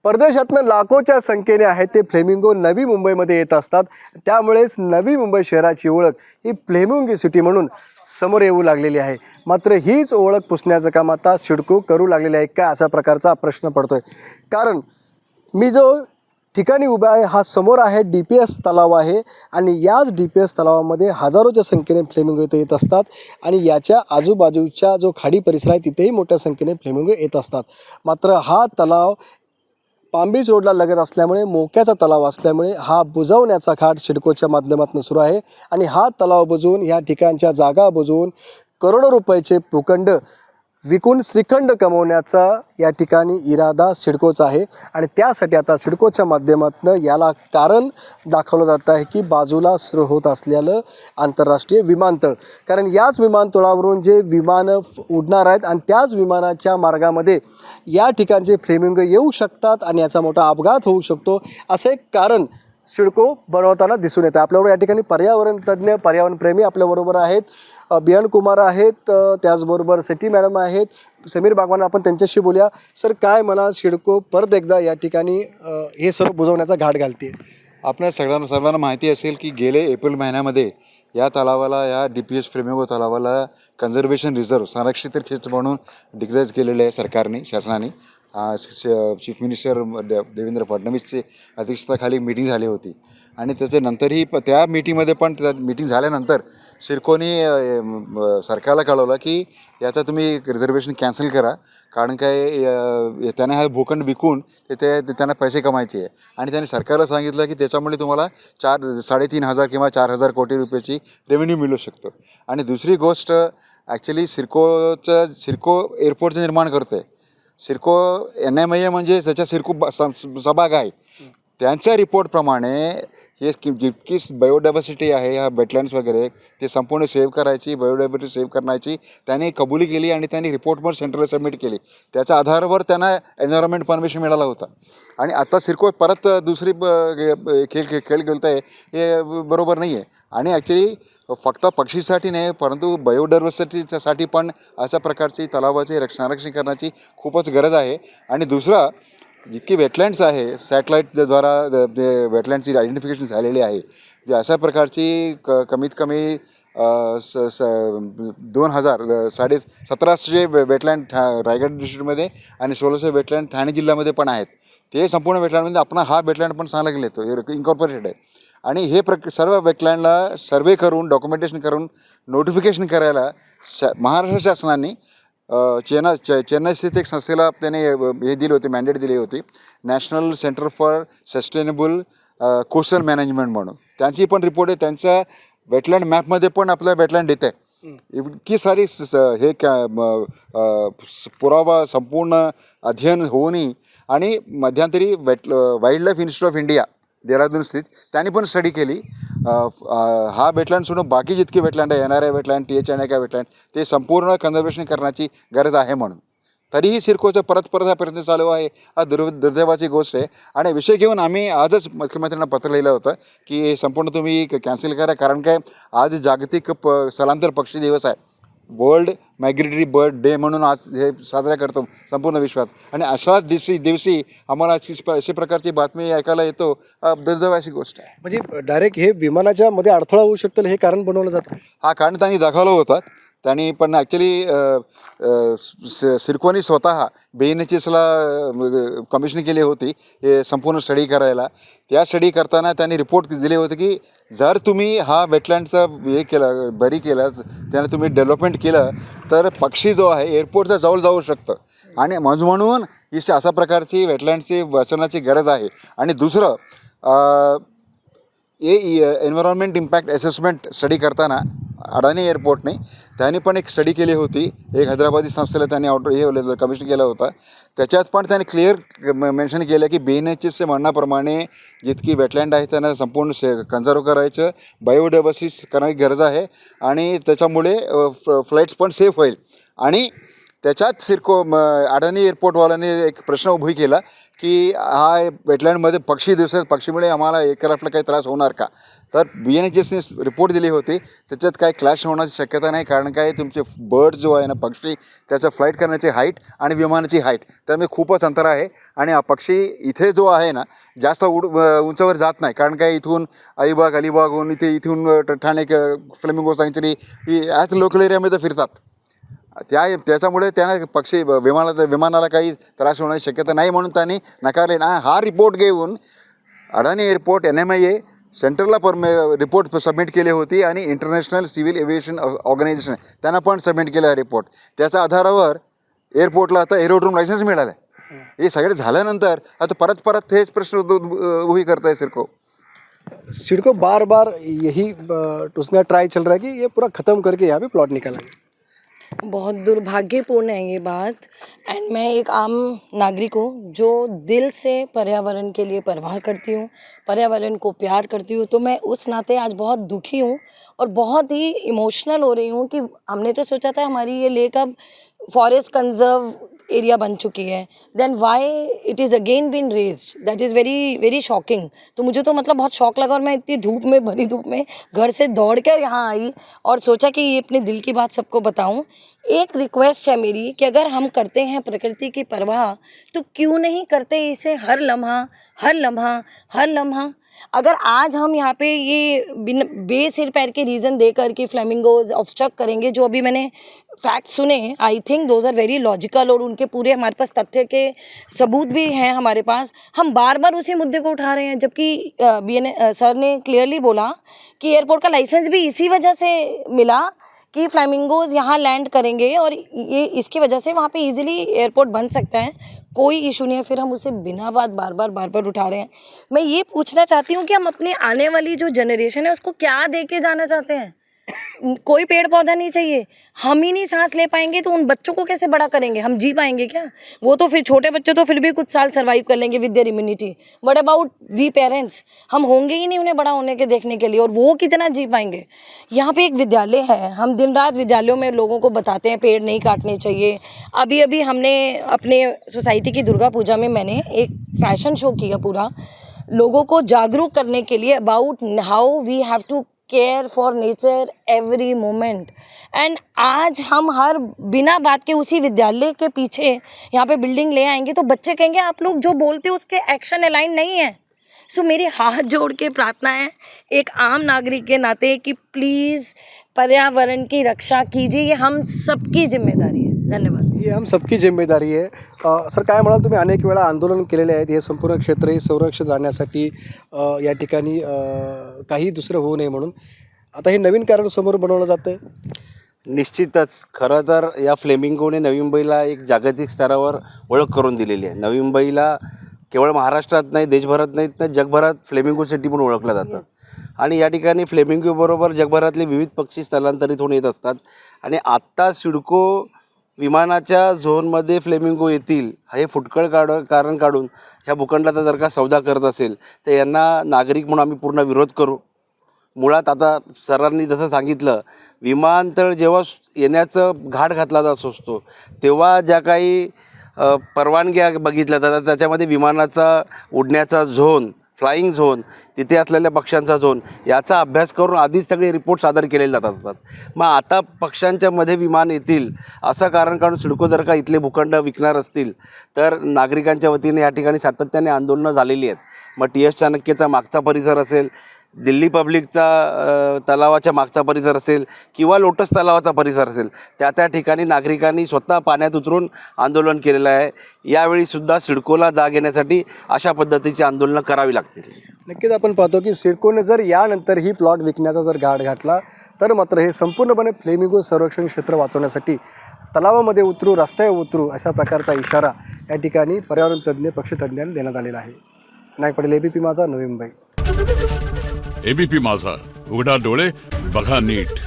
परदेशातनं लाखोच्या संख्येने आहेत ते फ्लेमिंगो नवी मुंबईमध्ये येत असतात. त्यामुळेच नवी मुंबई शहराची ओळख ही फ्लेमिंगो सिटी म्हणून समोर येऊ लागलेली आहे. मात्र हीच ओळख पुसण्याचं काम आता सिडको करू लागलेले आहे का, अशा प्रकारचा प्रश्न पडतोय. कारण मी जो ठिकाणी उभा आहे हा समोर आहे DPS तलाव आहे आणि याच DPS तलावामध्ये हजारोच्या संख्येने फ्लेमिंगो इथे येत असतात आणि याच्या आजूबाजूच्या जो खाडी परिसर आहे तिथेही मोठ्या संख्येने फ्लेमिंगो येत असतात. मात्र हा तलाव पाम बीच रोडला लगत असल्यामुळे, मोक्याचा तलाव असल्यामुळे हा बुजवण्याचा घाट सिडकोच्या माध्यमातून सुरू आहे आणि हा तलाव बुजवून ह्या ठिकाणच्या जागा बुजवून करोडो रुपयाचे भूखंड विकून श्रीखंड कमवण्याचा या ठिकाणी इरादा सिडकोचा आहे. आणि त्यासाठी आता सिडकोच्या माध्यमातून याला कारण दाखवलं जात आहे की बाजूला सुरू होत असलेलं आंतरराष्ट्रीय विमानतळ. कारण याच विमानतळावरून जे विमानं उडणार आहेत आणि त्याच विमानाच्या मार्गामध्ये या ठिकाणचे फ्लेमिंगो येऊ शकतात आणि याचा मोठा अपघात होऊ शकतो, असं एक कारण सिडको बनवताना दिसून येतं. आपल्याबरोबर या ठिकाणी पर्यावरण तज्ज्ञ, पर्यावरणप्रेमी आपल्याबरोबर आहेत. बियान कुमार आहेत, त्याचबरोबर सेठी मॅडम आहेत, समीर बागवान. आपण त्यांच्याशी बोलूया. सर, काय मला सिडको परत एकदा या ठिकाणी हे सर्व बुजवण्याचा घाट घालते? आपल्या सर्वांना माहिती असेल की गेले एप्रिल महिन्यामध्ये या तलावाला, या DPS फ्लेमिंगो तलावाला कन्झर्वेशन रिझर्व, संरक्षित क्षेत्र म्हणून डिक्लेअर केलेले आहे सरकारने, शासनाने. चीफ मिनिस्टर देवेंद्र फडणवीसचे अध्यक्षतेखाली मीटिंग झाली होती आणि त्याच्यानंतरही त्या मीटिंगमध्ये पण, त्या मीटिंग झाल्यानंतर सिडकोने सरकारला कळवलं की याचा तुम्ही रिझर्वेशन कॅन्सल करा, कारण काय त्यांना हा भूखंड विकून त्यांना पैसे कमायचे आहे. आणि त्यांनी सरकारला सांगितलं की त्याच्यामुळे तुम्हाला 3,500 किंवा 4,000 कोटी रुपयाची रेव्हेन्यू मिळू शकतो. आणि दुसरी गोष्ट, ॲक्च्युली सिडको एअरपोर्टचं निर्माण करतो आहे. सिडको NMIA म्हणजे त्याच्या सिडको सभाग आहे. त्यांच्या रिपोर्टप्रमाणे हे जितकी बायोडायव्हर्सिटी आहे, ह्या वेटलँड्स वगैरे, ते संपूर्ण सेव्ह करायची, बायोडायव्हर्सिटी सेव्ह करण्याची त्यांनी कबुली केली आणि त्यांनी रिपोर्ट पण सेंट्रलला सबमिट केली. त्याच्या आधारावर त्यांना एन्व्हायरमेंट परमिशन मिळाला होता. आणि आता सिडको परत दुसरी खेळ खेळत आहे, हे बरोबर नाही आहे. आणि ॲक्च्युली फक्त पक्षीसाठी नाही, परंतु बायोडायव्हर्सिटीसाठी पण अशा प्रकारची तलावाचे संरक्षण करण्याची खूपच गरज आहे. आणि दुसरा, जितकी वेटलँड्स आहे, सॅटेलाईटद्वारा वेटलँडची आयडेंटिफिकेशन झालेली आहे, जे अशा प्रकारची कमीत कमी 1700 वेटलँड रायगड डिस्ट्रिक्टमध्ये आणि 1600 वेटलँड ठाणे जिल्ह्यामध्ये पण आहेत. ते संपूर्ण वेटलँडमध्ये आपण हा वेटलँड पण चांगला गेला येतो, इन्कॉर्पोरेटेड आहे. आणि हे सर्व वेटलँडला सर्वे करून, डॉक्युमेंटेशन करून, नोटिफिकेशन करायला महाराष्ट्र शासनाने चेन्नई स्थित एक संस्थेला त्याने हे दिले होते, मॅन्डेट दिली होती, national centre for sustainable coastal management म्हणून. त्यांची पण रिपोर्ट आहे. त्यांच्या वेटलँड मॅपमध्ये पण आपलं वेटलँड येत आहे. इतकी सारी हे पुरावा, संपूर्ण अध्ययन होऊनही, आणि मध्यंतरी wild life institute of India Dehradun स्थित त्यांनी पण स्टडी केली. हा वेटलँड सोडून बाकी जितके वेटलँड आहे, NRI वेटलँड, THNI वेटलँड, ते संपूर्ण कन्झर्वेशन करण्याची गरज आहे म्हणून. तरीही सिडकोचा परत हा प्रयत्न चालू आहे. हा दुर्दैवाची गोष्ट आहे. आणि विषय घेऊन आम्ही आजच मुख्यमंत्र्यांना पत्र लिहिलं होतं की हे संपूर्ण तुम्ही कॅन्सल करा, कारण काय आज जागतिक स्थलांतर पक्षी दिवस आहे. वर्ल्ड मायग्रेटरी बर्ड डे म्हणून आज हे साजरा करतो संपूर्ण विश्वात. आणि अशा दिवशी आम्हाला अशा प्रकारची बातमी ऐकायला येतो, दुर्दैवाची गोष्ट आहे. म्हणजे डायरेक्ट हे विमानाच्या मध्ये अडथळा होऊ शकतं, हे कारण बनवलं जातं. हा कारण त्यांनी दाखवलं होतं. त्यांनी पण ॲक्च्युली सिडकोनी स्वतः BNHSला कमिशन केली होती हे संपूर्ण स्टडी करायला. त्या स्टडी करताना त्यांनी रिपोर्ट दिले होते की जर तुम्ही हा वेटलँडचं हे केलं, बरी केलं, त्याला तुम्ही डेव्हलपमेंट केलं, तर पक्षी जो आहे एअरपोर्टचा जवळ जाऊ शकतं. आणि म्हणून ही अशा प्रकारची वेटलँडची वाचवण्याची गरज आहे. आणि दुसरं, एन्व्हायरमेंट इम्पॅक्ट असेसमेंट स्टडी करताना अडाणी एअरपोर्टने त्यांनी पण एक स्टडी केली होती. एक हैदराबादी संस्थेला त्यांनी हे कमिशन केलं होतं. त्याच्यात पण त्यांनी क्लिअर मेन्शन केलं की BNHSच्या म्हणण्याप्रमाणे जितकी वेटलँड आहे त्यांना संपूर्ण कन्झर्व करायचं, बायोडायव्हर्सिटी करण्याची गरज आहे. आणि त्याच्यामुळे फ्लाईट्स पण सेफ होईल. आणि त्याच्यात सिडको अडाणी एअरपोर्टवाल्याने एक प्रश्न उभी केला की हा वेटलँडमध्ये पक्षी दिसत, पक्षीमुळे आम्हाला एअरक्राफ्टला काही त्रास होणार का. तर BNHSने रिपोर्ट दिली होती, त्याच्यात काय क्लॅश होण्याची शक्यता नाही. कारण काय तुमचे बर्ड जो आहे ना, पक्षी, त्याचं फ्लाईट करण्याची हाईट आणि विमानाची हाईट त्यामध्ये खूपच अंतर आहे. आणि हा पक्षी इथे जो आहे ना, जास्त उंचावर जात नाही. कारण काय इथून अलिबागहून इथून ठाणे फ्लेमिंगो सँक्चुरी ही याच लोकल एरियामध्ये फिरतात. त्याच्यामुळे त्यांना विमानाला काही त्रास होण्याची शक्यता नाही म्हणून त्यांनी नकारले ना. हा रिपोर्ट घेऊन अडाणी एअरपोर्ट NMIA सेंट्रलला रिपोर्ट सबमिट केली होती आणि इंटरनॅशनल सिव्हिल एव्हिएशन ऑर्गनायझेशन त्यांना पण सबमिट केला रिपोर्ट. त्याच्या आधारावर एअरपोर्टला आता एरोड्रोम लायसन्स मिळालं आहे. हे सगळं झाल्यानंतर आता परत हेच प्रश्न उभी करताय सिडको बार बार यही टूसना ट्राई चल रहा है कि ये पूरा ख़त्म करके यहाँ पे प्लॉट निकालेंगे. बहुत दुर्भाग्यपूर्ण है ये बात। एंड मैं एक आम नागरिक हूँ जो दिल से पर्यावरण के लिए परवाह करती हूँ, पर्यावरण को प्यार करती हूँ। तो मैं उस नाते आज बहुत दुखी हूँ और बहुत ही इमोशनल हो रही हूँ कि हमने तो सोचा था हमारी ये लेक अब फॉरेस्ट कंजर्व एरिया बन चुकी है, then why it is again been raised. That is very very shocking. तो मुझे तो मतलब बहुत शौक लगा और मैं इतनी धूप में, भरी धूप में घर से दौड़ कर यहाँ आई और सोचा कि ये अपने दिल की बात सबको बताऊं. एक रिक्वेस्ट है मेरी कि अगर हम करते हैं प्रकृति की परवाह तो क्यों नहीं करते इसे हर लम्हा हर लम्हा हर लम्हा. अगर आज हम यहाँ पे ये बेसिर पैर के रीज़न देकर कि फ्लेमिंगोज ऑब्स्ट्रक्ट करेंगे, जो अभी मैंने फैक्ट सुने, I think those are very logical और उनके पूरे हमारे पास तथ्य के सबूत भी हैं हमारे पास. हम बार बार उसी मुद्दे को उठा रहे हैं, जबकि सर ने क्लियरली बोला कि एयरपोर्ट का लाइसेंस भी इसी वजह से मिला कि फ्लेमिंगोज यहाँ लैंड करेंगे और ये इसकी वजह से वहाँ पे इजीली एयरपोर्ट बन सकता है, कोई इशू नहीं है. फिर हम उसे बिना बात बार बार उठा रहे हैं. मैं ये पूछना चाहती हूँ कि हम अपने आने वाली जो जनरेशन है उसको क्या दे के जाना चाहते हैं. कोई पेड़ पौधा नहीं चाहिए. हम ही नहीं सांस ले पाएंगे तो उन बच्चों को कैसे बड़ा करेंगे? हम जी पाएंगे क्या? वो तो फिर छोटे बच्चे तो फिर भी कुछ साल सर्वाइव कर लेंगे with their immunity. What about we parents? हम होंगे ही नहीं उन्हें बड़ा होने के देखने के लिए, और वो कितना जी पाएंगे? यहाँ पे एक विद्यालय है, हम दिन रात विद्यालयों में लोगों को बताते हैं पेड़ नहीं काटने चाहिए. अभी हमने अपने सोसाइटी की दुर्गा पूजा में मैंने एक फैशन शो किया पूरा, लोगों को जागरूक करने के लिए about how we have to care for nature every moment. And आज हम हर बिना बात के उसी विद्यालय के पीछे यहाँ पे बिल्डिंग ले आएंगे तो बच्चे कहेंगे आप लोग जो बोलते हो उसके एक्शन अलाइन नहीं है. सो मेरी हाथ जोड़ के प्रार्थना है एक आम नागरिक के नाते कि प्लीज़ पर्यावरण की रक्षा कीजिए. ये हम सबकी जिम्मेदारी है. धन्यवाद. ही हम सबकी जिम्मेदारी आहे. सर काय म्हणाल, तुम्ही अनेक वेळा आंदोलन केलेले आहेत हे संपूर्ण क्षेत्र हे संरक्षित राहण्यासाठी, या ठिकाणी काही दुसरं होऊ नये म्हणून. आता हे नवीन कारण समोर बनवलं जातं आहे. निश्चितच. खरं तर या फ्लेमिंगोने नवी मुंबईला एक जागतिक स्तरावर ओळख करून दिलेली आहे. नवी मुंबईला केवळ महाराष्ट्रात नाही, देशभरात नाही तर जगभरात फ्लेमिंगो सिटी म्हणून ओळखलं जातं. आणि या ठिकाणी फ्लेमिंगोबरोबर जगभरातले विविध पक्षी स्थलांतरित होऊन येत असतात. आणि आत्ता सिडको विमानाच्या झोनमध्ये फ्लेमिंगो येतील हे फुटकळ कारण काढून ह्या भूखंडाचा जर का सौदा करत असेल तर यांना नागरिक म्हणून आम्ही पूर्ण विरोध करू. मुळात आता सरांनी जसं सांगितलं, विमानतळ जेव्हा येण्याचं घाट घातला जात असतो तेव्हा ज्या काही परवानग्या बघितल्या जातात त्याच्यामध्ये विमानाचा उडण्याचा झोन, फ्लाईंग झोन, तिथे असलेल्या पक्ष्यांचा झोन याचा अभ्यास करून आधीच सगळे रिपोर्ट सादर केलेले जात असतात. मग आता पक्ष्यांच्या मध्ये विमान येतील असं कारण काढून सिडको जर का इथले भूखंड विकणार असतील तर नागरिकांच्या वतीने या ठिकाणी सातत्याने आंदोलनं झालेली आहेत. मग TS चाणक्यचा मागचा परिसर असेल, दिल्ली पब्लिकचा तलावाच्या मागचा परिसर असेल किंवा लोटस तलावाचा परिसर असेल, त्या ठिकाणी नागरिकांनी स्वतः पाण्यात उतरून आंदोलन केलेलं आहे. यावेळीसुद्धा सिडकोला जाग येण्यासाठी अशा पद्धतीची आंदोलनं करावी लागतील. नक्कीच आपण पाहतो की सिडकोने जर यानंतर ही प्लॉट विकण्याचा जर घाट घातला तर मात्र हे संपूर्णपणे फ्लेमिंगो संरक्षण क्षेत्र वाचवण्यासाठी तलावामध्ये उतरू, रस्त्यावर उतरू अशा प्रकारचा इशारा या ठिकाणी पर्यावरण तज्ज्ञ, पक्षीतज्ञांना देण्यात आलेला आहे. नायक पाटील, ABP माझा, नवी मुंबई. ABP माझा, उघडा डोळे बघा नीट.